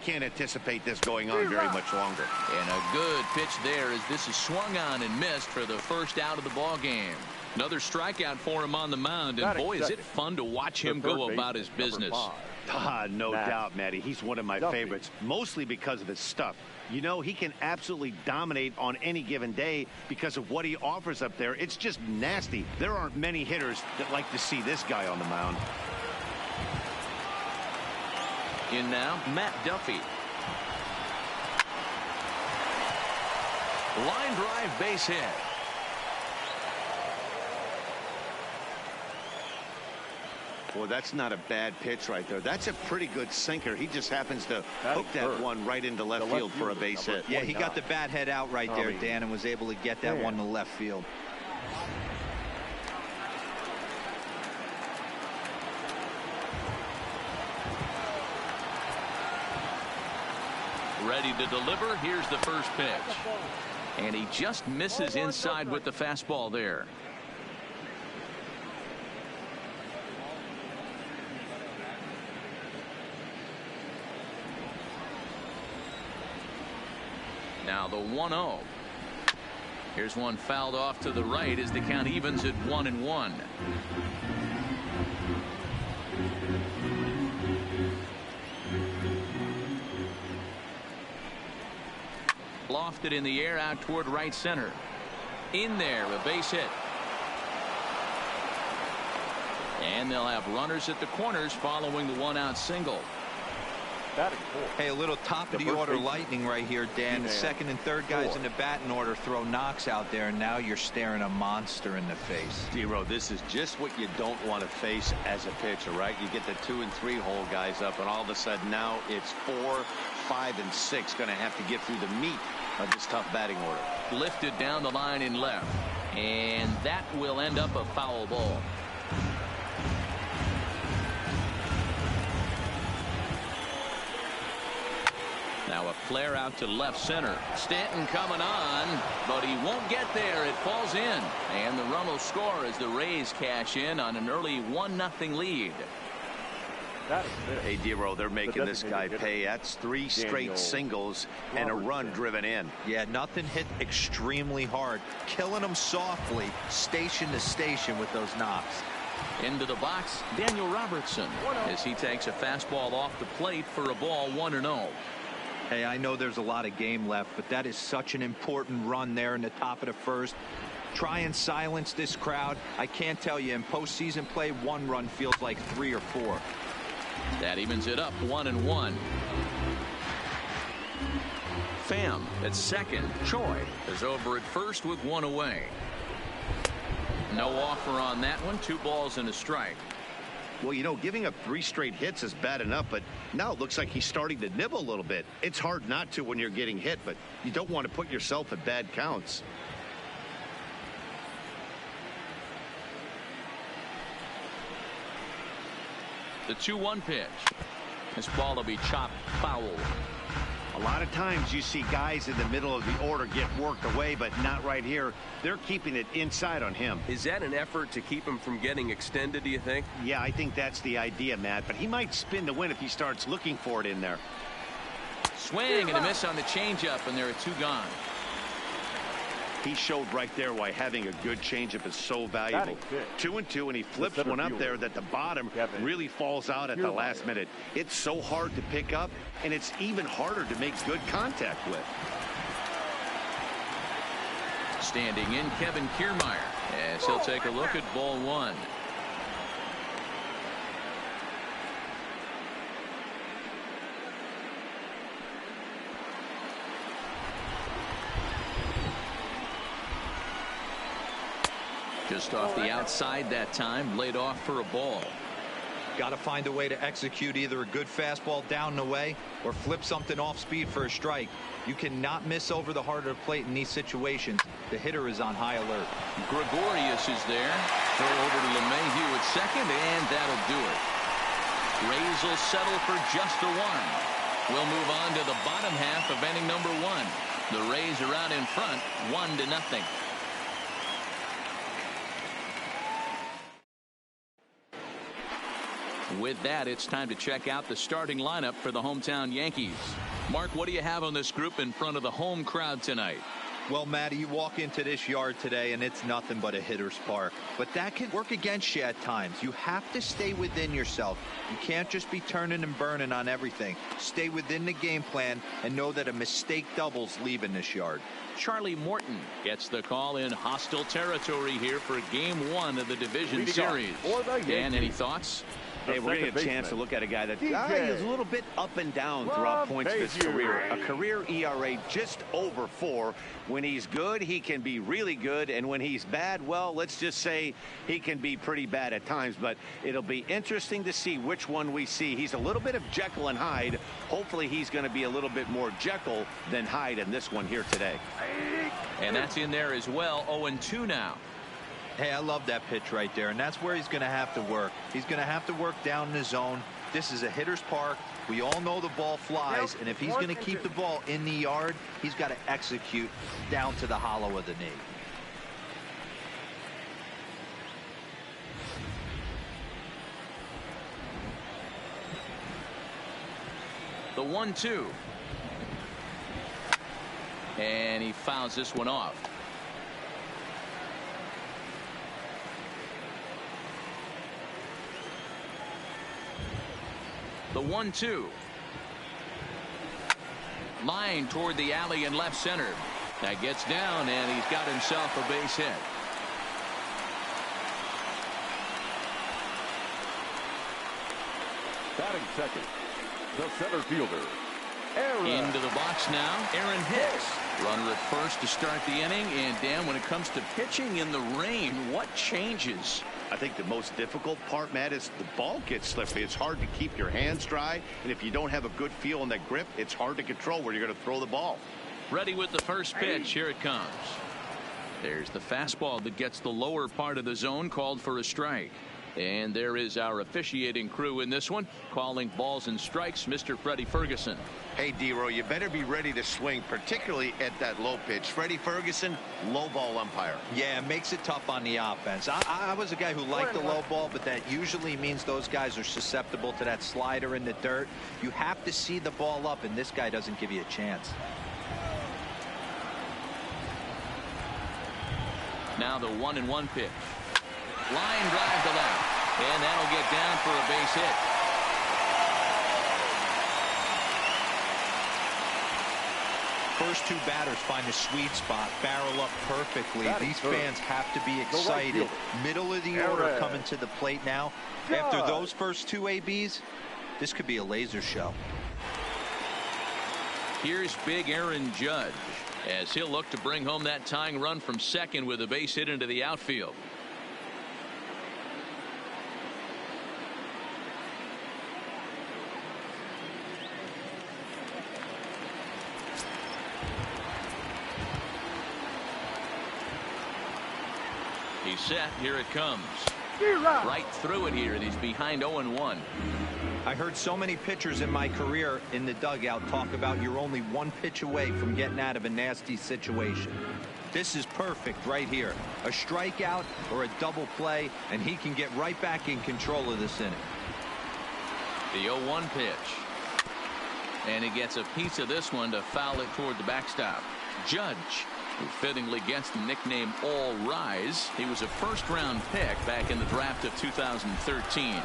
Can't anticipate this going on very much longer. And a good pitch there as this is swung on and missed for the first out of the ball game. Another strikeout for him on the mound, and boy, is it fun to watch him go about his business. No doubt, Matty. He's one of my favorites, mostly because of his stuff. You know, he can absolutely dominate on any given day because of what he offers up there. It's just nasty. There aren't many hitters that like to see this guy on the mound. In now, Matt Duffy. Line drive base hit. Boy, that's not a bad pitch right there. That's a pretty good sinker. He just happens to hook that one right into left field for a base hit. Yeah, he got the bat head out right there, Dan, and was able to get that one to left field. Ready to deliver. Here's the first pitch. And he just misses inside with the fastball there. Now the 1-0. Here's one fouled off to the right as the count evens at 1-1. Lofted in the air out toward right center. In there, a base hit. And they'll have runners at the corners following the one-out single. Hey, a little top of the order lightning right here, Dan. The second and third guys in the batting order throw knocks out there, and now you're staring a monster in the face. Zero, this is just what you don't want to face as a pitcher, right? You get the 2 and 3 hole guys up, and all of a sudden now it's 4, 5, and 6 going to have to get through the meat of this tough batting order. Lifted down the line in left, and that will end up a foul ball. Now a flare out to left center. Stanton coming on, but he won't get there. It falls in, and the run will score as the Rays cash in on an early 1-0 lead. Hey, Dero, they're making this guy pay. That's 3 straight singles and a run driven in. Yeah, nothing hit extremely hard. Killing them softly, station to station with those knocks. Into the box, Daniel Robertson, as he takes a fastball off the plate for a ball 1-0. Hey, I know there's a lot of game left, but that is such an important run there in the top of the first. Try and silence this crowd. I can't tell you, in postseason play, 1 run feels like 3 or 4. That evens it up 1-1. Pham at second. Choi is over at first with 1 away. No offer on that one. 2 balls and a strike. Well, you know, giving up 3 straight hits is bad enough, but now it looks like he's starting to nibble a little bit. It's hard not to when you're getting hit, but you don't want to put yourself at bad counts. The 2-1 pitch. This ball will be chopped foul. A lot of times you see guys in the middle of the order get worked away, but not right here. They're keeping it inside on him. Is that an effort to keep him from getting extended, do you think? Yeah, I think that's the idea, Matt, but he might spin to win if he starts looking for it in there. Swing and a miss on the changeup, and there are 2 gone. He showed right there why having a good changeup is so valuable. 2 and 2, and he flips one up there that the bottom really falls out at the last minute. It's so hard to pick up, and it's even harder to make good contact with. Standing in, Kevin Kiermaier, as he'll take a look at ball 1. Just off the outside that time, laid off for a ball. Got to find a way to execute either a good fastball down the way or flip something off speed for a strike. You cannot miss over the heart of the plate in these situations. The hitter is on high alert. Gregorius is there. Throw over to LeMahieu at second, and that'll do it. Rays will settle for just a 1. We'll move on to the bottom half of inning number 1. The Rays are out in front, 1-0. with that, it's time to check out the starting lineup for the hometown Yankees. Mark, what do you have on this group in front of the home crowd tonight? Well, Matty, you walk into this yard today and it's nothing but a hitter's park. But that can work against you at times. You have to stay within yourself. You can't just be turning and burning on everything. Stay within the game plan and know that a mistake doubles leaving this yard. Charlie Morton gets the call in hostile territory here for Game 1 of the division series. Dan, any thoughts? Hey, we're getting a chance to look at a guy that is a little bit up and down throughout points of his career. A career ERA just over 4. When he's good, he can be really good. And when he's bad, well, let's just say he can be pretty bad at times. But it'll be interesting to see which one we see. He's a little bit of Jekyll and Hyde. Hopefully he's going to be a little bit more Jekyll than Hyde in this one here today. And that's in there as well. 0-2 now. Hey, I love that pitch right there, and that's where he's going to have to work. He's going to have to work down in the zone. This is a hitter's park. We all know the ball flies, and if he's going to keep the ball in the yard, he's got to execute down to the hollow of the knee. The 1-2. And he fouls this one off. The 1-2. Line toward the alley in left center. That gets down, and he's got himself a base hit. Batting second, the center fielder, Aaron. Into the box now, Aaron Hicks. Runner at first to start the inning. And Dan, when it comes to pitching in the rain, what changes? I think the most difficult part, Matt, is the ball gets slippery. It's hard to keep your hands dry, and if you don't have a good feel on that grip, it's hard to control where you're going to throw the ball. Ready with the first pitch. Here it comes. There's the fastball that gets the lower part of the zone, called for a strike. And there is our officiating crew in this one, calling balls and strikes, Mr. Freddie Ferguson. Hey, D-Row, you better be ready to swing, particularly at that low pitch. Freddie Ferguson, low ball umpire. Yeah, it makes it tough on the offense. I was a guy who liked the low ball, but that usually means those guys are susceptible to that slider in the dirt. You have to see the ball up, and this guy doesn't give you a chance. Now the 1-1 pitch. Line drive to left, and that'll get down for a base hit. First two batters find a sweet spot, barrel up perfectly. These fans have to be excited. Middle of the order coming to the plate now. After those first two ABs, this could be a laser show. Here's big Aaron Judge, as he'll look to bring home that tying run from second with a base hit into the outfield. He's set. Here it comes. Right through it here, and he's behind 0-1. I heard so many pitchers in my career in the dugout talk about you're only one pitch away from getting out of a nasty situation. This is perfect right here. A strikeout or a double play, and he can get right back in control of this inning. The 0-1 pitch. And he gets a piece of this one to foul it toward the backstop. Judge, who fittingly gets the nickname All Rise. He was a first-round pick back in the draft of 2013.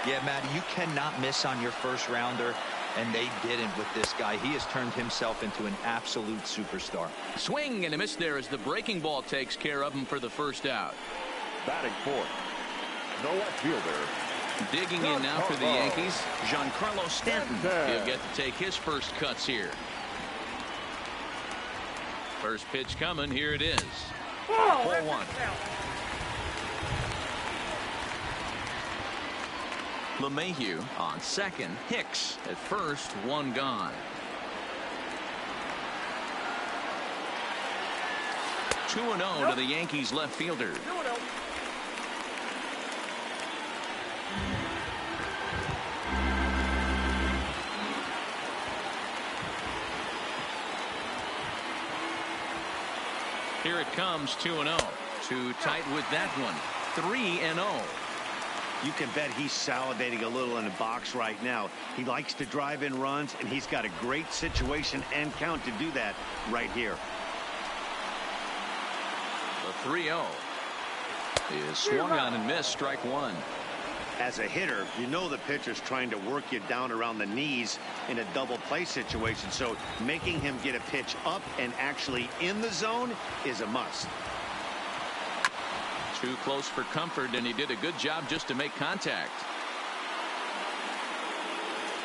Yeah, Matt, you cannot miss on your first rounder, and they didn't with this guy. He has turned himself into an absolute superstar. Swing and a miss there as the breaking ball takes care of him for the first out. Batting fourth, no outfielder. Digging in now for the Yankees, Giancarlo Stanton. He'll get to take his first cuts here. First pitch coming. Here it is. 4-1. LeMahieu on second. Hicks at first. One gone. 2-0 to the Yankees left fielder. Here it comes. 2-0. Too tight with that one. 3-0. You can bet he's salivating a little in the box right now. He likes to drive in runs, and he's got a great situation and count to do that right here. The 3-0 is swung on and missed, strike one. As a hitter, you know the pitcher's trying to work you down around the knees in a double play situation, so making him get a pitch up and actually in the zone is a must. Too close for comfort, and he did a good job just to make contact.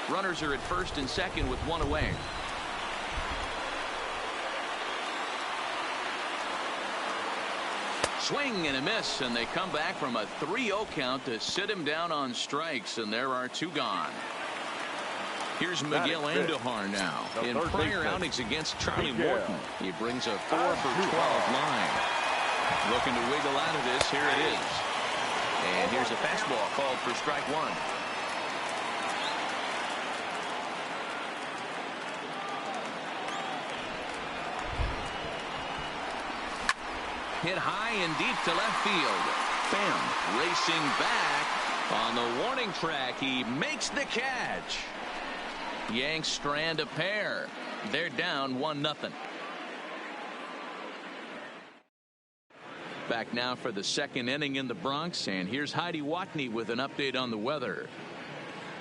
Runners are at first and second with one away. Swing and a miss, and they come back from a 3-0 count to sit him down on strikes, and there are two gone. Here's Miguel Andujar now. In prior outings against Charlie Morton, he brings a 4 for 12 line. Looking to wiggle out of this. Here it is. And here's a fastball called for strike one. Hit high and deep to left field. Bam. Racing back on the warning track. He makes the catch. Yanks strand a pair. They're down 1-0. Back now for the second inning in the Bronx, and here's Heidi Watney with an update on the weather.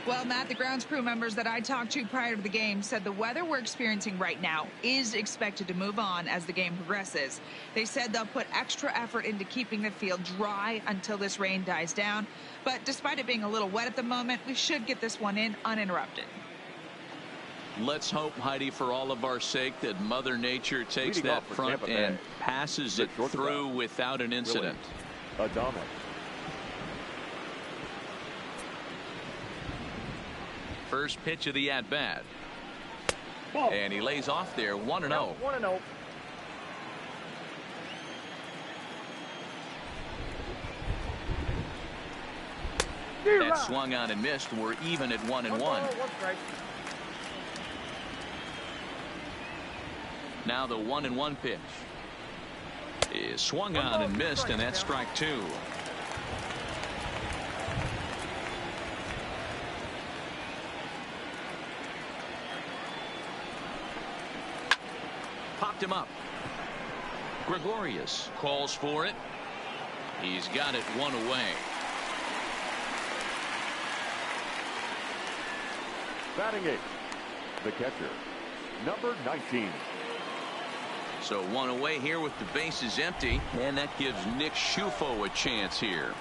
Well, Matt, the grounds crew members that I talked to prior to the game said the weather we're experiencing right now is expected to move on as the game progresses. They said they'll put extra effort into keeping the field dry until this rain dies down. But despite it being a little wet at the moment, we should get this one in uninterrupted. Let's hope, Heidi, for all of our sake, that Mother Nature takes that front and passes it through without an incident. First pitch of the at-bat. And he lays off there, 1-0. 1-0. That swung on and missed. We're even at 1-1. Now the 1-1 pitch is swung on and missed, and that's strike two. Popped him up. Gregorius calls for it. He's got it one away. Batting eighth, the catcher, number 19. So one away here with the bases empty, and that gives Nick Schufo a chance here.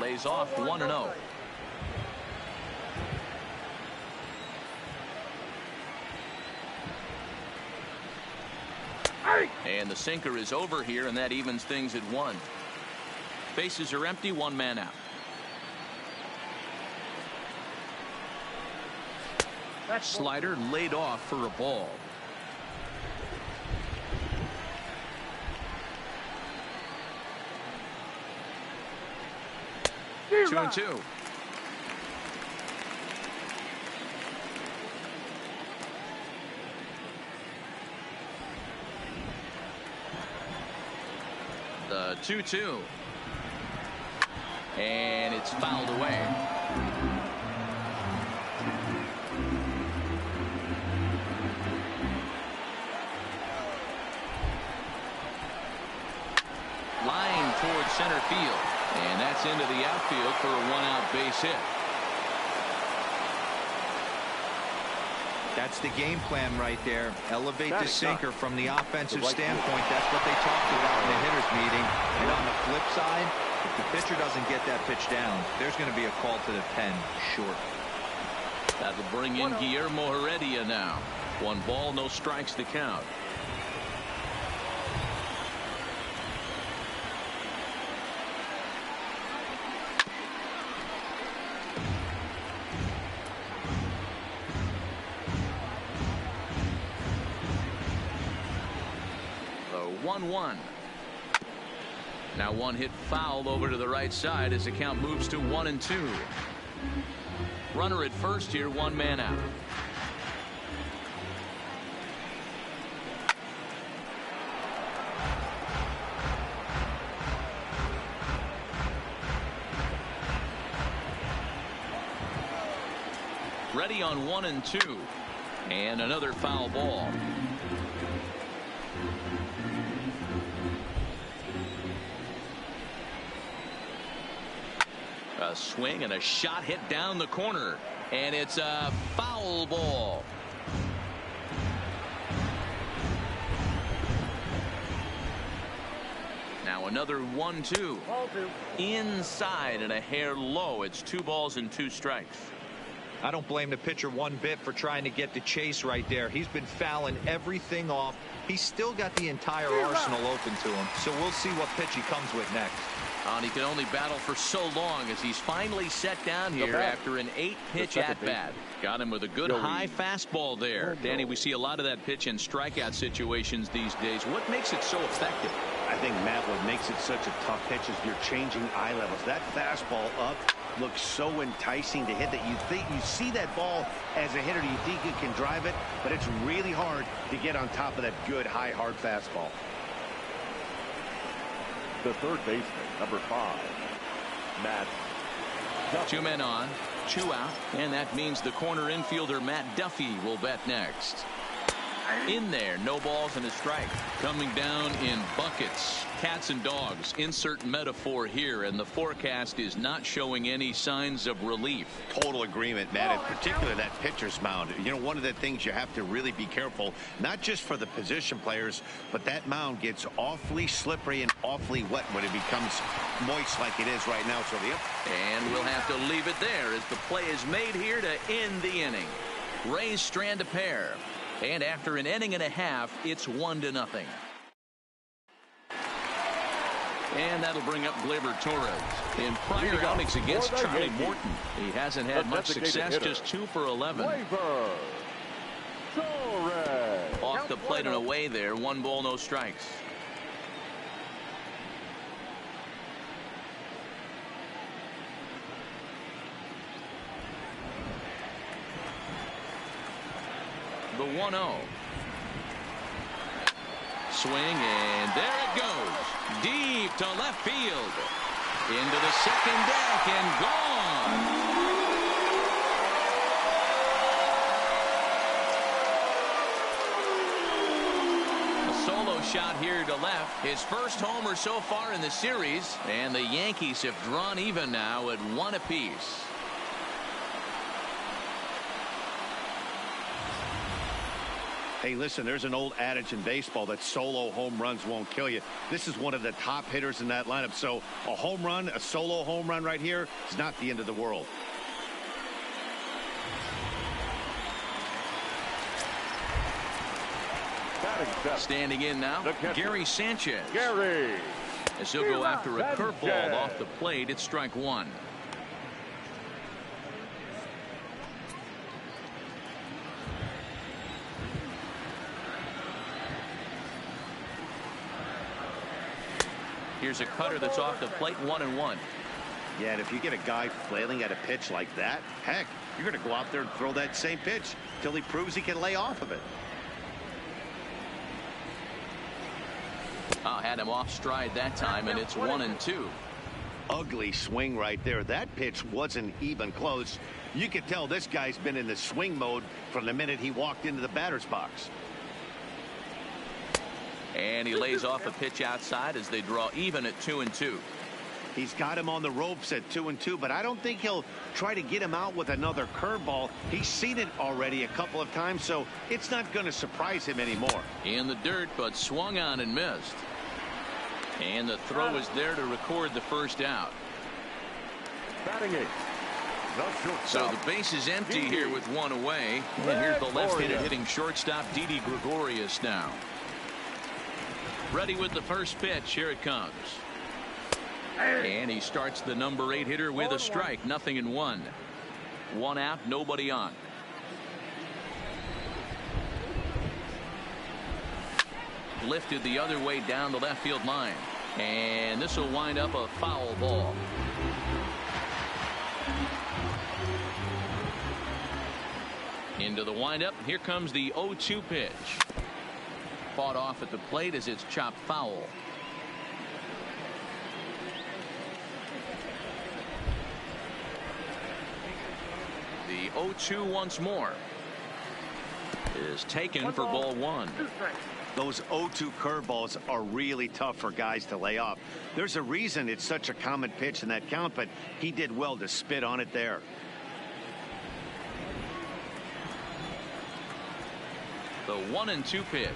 Lays off 1-0. And the sinker is over here, and that evens things at 1. Bases are empty, one man out. Slider laid off for a ball. 2-2. The 2-2. And it's fouled away. Line towards center field. And that's into the outfield for a one-out base hit. That's the game plan right there. Elevate the sinker from the offensive standpoint. That's what they talked about in the hitters meeting. And on the flip side, if the pitcher doesn't get that pitch down, there's going to be a call to the pen short. That'll bring in Guillermo Heredia now. 1 ball, no strikes to count. The 1-1. Now one hit foul over to the right side as the count moves to 1-2. Runner at first here, one man out. Ready on 1 and 2. And another foul ball. A swing and a shot hit down the corner. And it's a foul ball. Now another 1-2. Inside and a hair low. It's 2 balls and 2 strikes. I don't blame the pitcher one bit for trying to get the chase right there. He's been fouling everything off. He's still got the entire arsenal open to him. So we'll see what pitch he comes with next. And he can only battle for so long as he's finally set down here after an 8-pitch at-bat. Got him with a good high fastball there. Danny, we see a lot of that pitch in strikeout situations these days. What makes it so effective? I think, Matt, what makes it such a tough pitch is you're changing eye levels. That fastball up looks so enticing to hit that you think you see that ball as a hitter, you think you can drive it, but it's really hard to get on top of that good high hard fastball. The third baseman, number 5, Matt Duffy. 2 men on, 2 out, and that means the corner infielder Matt Duffy will bat next. In there, no balls and a strike. Coming down in buckets, cats and dogs. Insert metaphor here, and the forecast is not showing any signs of relief. Total agreement, Matt. In particular, that pitcher's mound. You know, one of the things you have to really be careful, not just for the position players, but that mound gets awfully slippery and awfully wet when it becomes moist like it is right now. So and we'll have to leave it there as the play is made here to end the inning. Rays strand a pair. And after an inning and a half, it's 1-0. And that'll bring up Gleyber Torres. In prior outings against Charlie Morton, he hasn't had much success, just 2 for 11. Off the plate and away there, 1 ball, no strikes. The 1-0. Swing, and there it goes. Deep to left field. Into the second deck and gone. A solo shot here to left. His first homer so far in the series. And the Yankees have drawn even now at 1 apiece. Hey, listen, there's an old adage in baseball that solo home runs won't kill you. This is one of the top hitters in that lineup. So a home run, a solo home run right here is not the end of the world. Standing in now, Gary Sanchez. Gary. As he'll go after a curveball off the plate, it's strike 1. Here's a cutter that's off the plate, 1-1. Yeah, and if you get a guy flailing at a pitch like that, heck, you're going to go out there and throw that same pitch till he proves he can lay off of it. Had him off stride that time, and it's 1-2. Ugly swing right there. That pitch wasn't even close. You could tell this guy's been in the swing mode from the minute he walked into the batter's box. And he lays off a pitch outside as they draw even at 2-2. He's got him on the ropes at 2-2, but I don't think he'll try to get him out with another curveball. He's seen it already a couple of times, so it's not going to surprise him anymore. In the dirt, but swung on and missed. And the throw is there to record the first out. Batting 8. So the base is empty here with 1 away. And here's the left-handed hitting shortstop, Didi Gregorius now. Ready with the first pitch. Here it comes. And he starts the number 8 hitter with a strike. 0-1. 1 out, nobody on. Lifted the other way down the left field line. And this will wind up a foul ball. Into the windup. Here comes the 0-2 pitch. Fought off at the plate as it's chopped foul. The The 0-2 once more is taken for ball one. Those 0-2 curveballs are really tough for guys to lay off. There's a reason it's such a common pitch in that count, but he did well to spit on it there. The 1-2 pitch.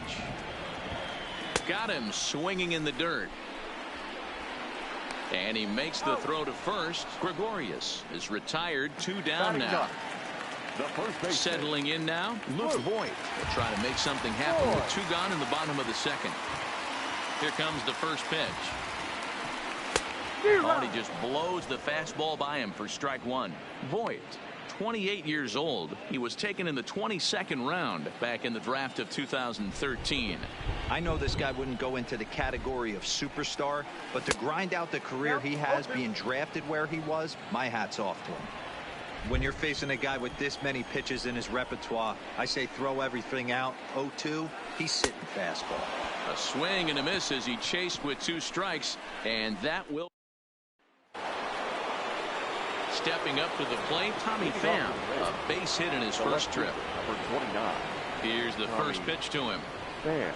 Got him swinging in the dirt. And he makes the throw to first. Gregorius is retired, 2 down now. Settling in now, Luke Voigt will try to make something happen with 2 gone in the bottom of the second. Here comes the first pitch. Oh, and he just blows the fastball by him for strike 1. Voigt, 28 years old. He was taken in the 22nd round back in the draft of 2013. I know this guy wouldn't go into the category of superstar, but to grind out the career he has being drafted where he was, my hat's off to him. When you're facing a guy with this many pitches in his repertoire, I say throw everything out. 0-2, he's sitting fastball. A swing and a miss as he chased with 2 strikes, and that will. Stepping up to the plate, Tommy Pham, a base hit in his first trip. Number 29. Here's the first pitch to him. Pham.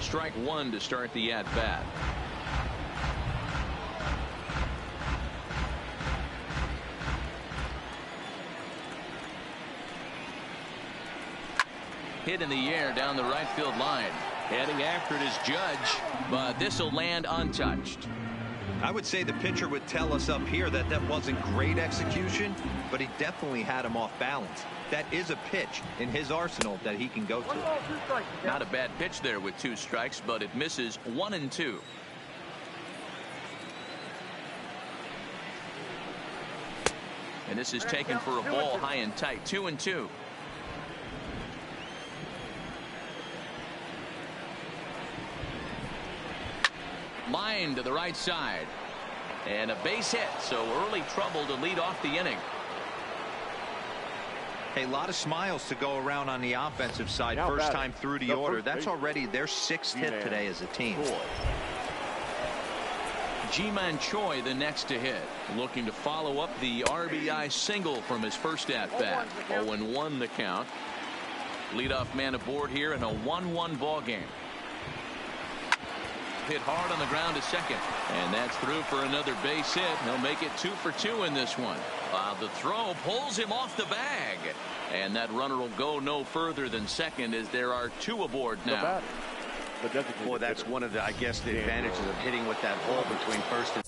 Strike 1 to start the at-bat. Hit in the air down the right field line. Heading after it is Judge, but this will land untouched. I would say the pitcher would tell us up here that that wasn't great execution, but he definitely had him off balance. That is a pitch in his arsenal that he can go to. Not a bad pitch there with 2 strikes, but it misses 1-2. And this is taken for a ball high and tight. 2-2. Line to the right side. And a base hit, so early trouble to lead off the inning. Hey, a lot of smiles to go around on the offensive side. Now First time through the order. That's base. already their 6th hit today as a team. Ji-Man Choi the next to hit. Looking to follow up the RBI single from his first at-bat. 0-1 the count. Leadoff man aboard here in a 1-1 ball game. Hit hard on the ground to second, and that's through for another base hit. He'll make it 2 for 2 in this one. The throw pulls him off the bag, and that runner will go no further than second as there are 2 aboard now. Boy, that's one of the, I guess, the advantages of hitting with that hole between first and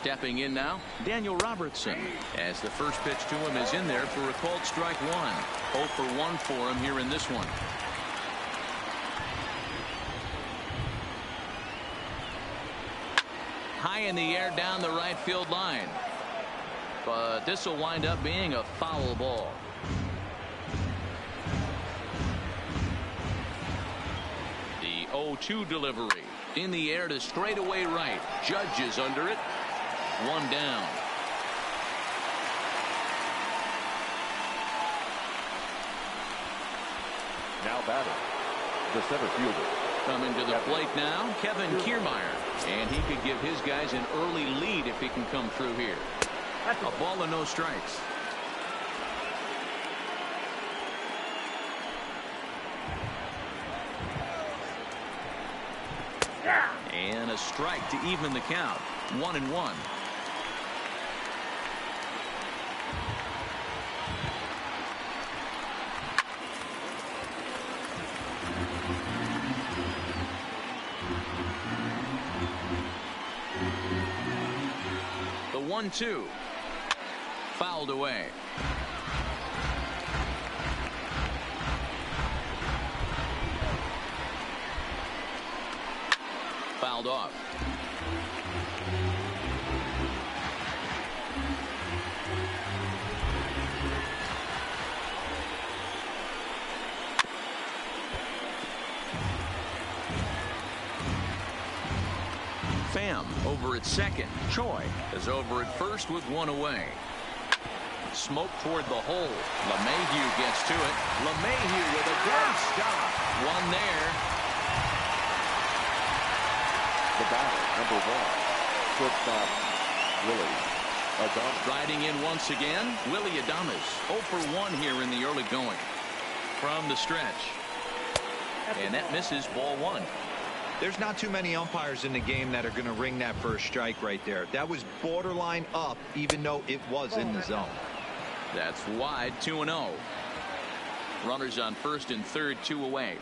Stepping in now, Daniel Robertson, as the first pitch to him is in there for a called strike 1. 0 for 1 for him here in this one. High in the air down the right field line. But this will wind up being a foul ball. The 0-2 delivery. In the air to straightaway right. Judge is under it. 1 down. Now batting, the center fielder. Coming to the plate now, Kevin Kiermaier. And he could give his guys an early lead if he can come through here. A ball and no strikes. And a strike to even the count. 1-1. The 1-2. Fouled away. Fouled off. at second. Choi is over at first with one away. Smoke toward the hole. LeMahieu gets to it. LeMahieu with a great stop. One there. The batter, number 1. Shortstop, Willie Adames. Riding in once again, Willie Adames. 0 for 1 here in the early going. From the stretch. And that misses, ball 1. There's not too many umpires in the game that are going to ring that first strike right there. That was borderline up, even though it was in the zone. That's wide, 2-0. Runners on first and third, 2 away.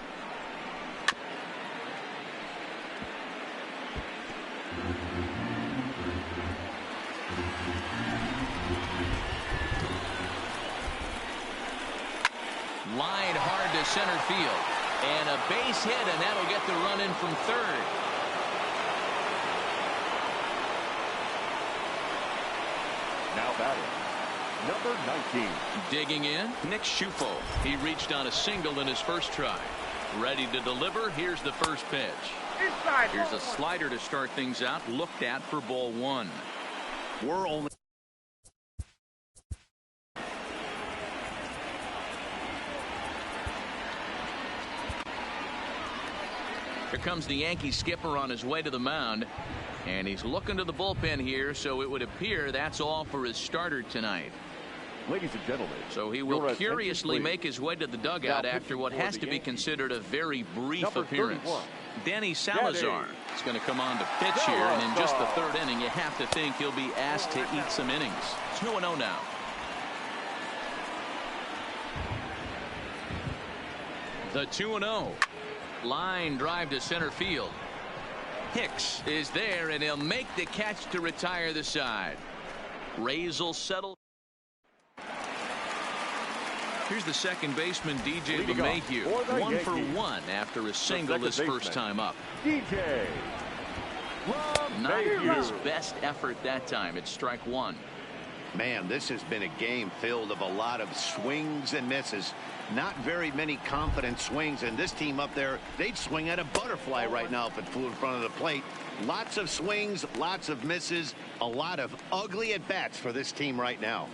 Line hard to center field. And a base hit, and that'll get the run in from third. Now batting, number 19. Digging in, Nick Schufo. He reached on a single in his first try. Ready to deliver. Here's the first pitch. Here's a slider to start things out. Looked at for ball 1. We're only. Here comes the Yankee skipper on his way to the mound. And he's looking to the bullpen here, so it would appear that's all for his starter tonight. Ladies and gentlemen, so he will curiously make his way to the dugout after what has to be considered a very brief appearance. Danny Salazar is going to come on to pitch here, and in just the third inning, you have to think he'll be asked to eat some innings. 2-0 now. The 2-0. Line drive to center field. Hicks is there, and he'll make the catch to retire the side. Rays will settle. Here's the second baseman, DJ LeMahieu. 1 for 1 after a single his first time up. DJ Not his best effort that time. It's strike 1. Man, this has been a game filled of a lot of swings and misses. Not very many confident swings, and this team up there, they'd swing at a butterfly right now if it flew in front of the plate. Lots of swings, lots of misses, a lot of ugly at-bats for this team right now.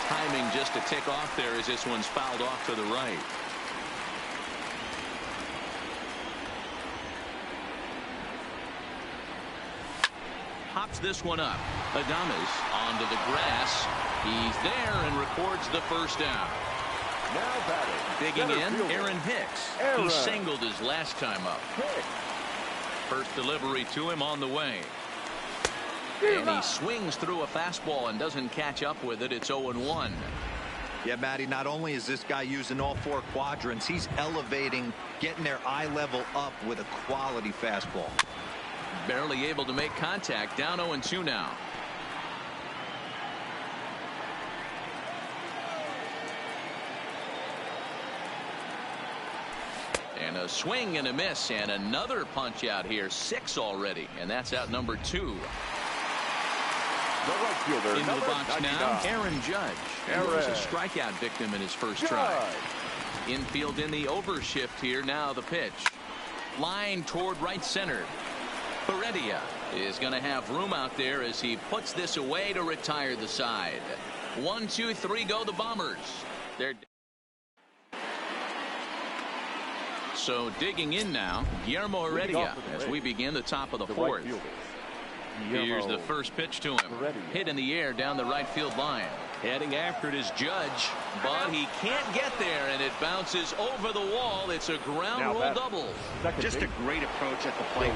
Timing just to tick off there as this one's fouled off to the right. Hops this one up. Adames onto the grass. He's there and records the first out. now batting. Digging in, Aaron Hicks. He singled his last time up. First delivery to him on the way. And he swings through a fastball and doesn't catch up with it. It's 0-1. Yeah, Matty, not only is this guy using all 4 quadrants, he's elevating, getting their eye level up with a quality fastball. Barely able to make contact. Down 0-2 now. And a swing and a miss, and another punch out here. 6 already, and that's out number 2. The right fielder, into the box 99. now, Aaron Judge. He was a strikeout victim in his first try. Infield in the overshift here. Now the pitch. Line toward right center. Heredia is going to have room out there as he puts this away to retire the side. 1, 2, 3 go the Bombers. They're so digging in now, Guillermo Heredia as we begin the top of the 4th. Here's the first pitch to him. Hit in the air down the right field line. Heading after it is Judge, but he can't get there, and it bounces over the wall. It's a ground rule double. Just a great approach at the plate.